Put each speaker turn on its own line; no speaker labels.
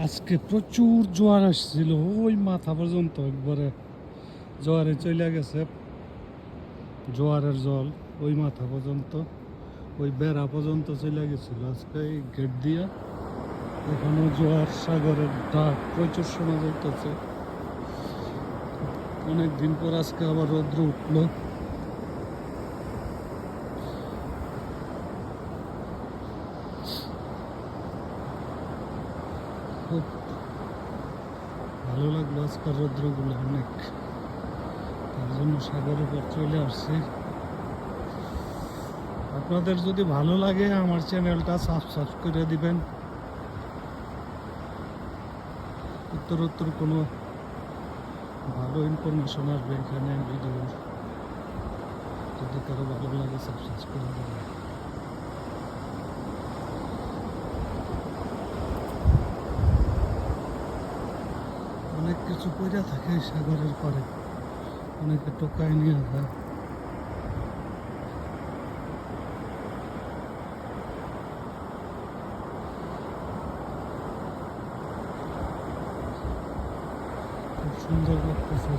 আজকে প্রচুর জোয়ার আসছিল, ওই মাথা পর্যন্ত একবারে জোয়ারে চলে গেছে। জোয়ারের জল ওই মাথা পর্যন্ত, ওই বেড়া পর্যন্ত চলে গেছিল। আজকে এই গেট দিয়া এখনো জোয়ার সাগরের ডাক প্রচুর শোনা যাইতেছে। অনেকদিন পর আজকে আবার রৌদ্র উঠলো। খুব ভালো লাগলো আজকের রৌদ্রগুলো অনেক, তার জন্য সাগরের পর চলে আসছি। আপনাদের যদি ভালো লাগে আমার চ্যানেলটা সাবস্ক্রাইব করে দিবেন। উত্তর কোনো ভালো ইনফরমেশন আসবে এখানে ভিডিও, যদি কারো ভালো লাগে সাবস্ক্রাইব করে দেবেন। অনেক কিছু পয়সা থাকে সাগরের পারে, অনেকে টোকায় নিয়ে যায়। খুব সুন্দর লাগতেছে।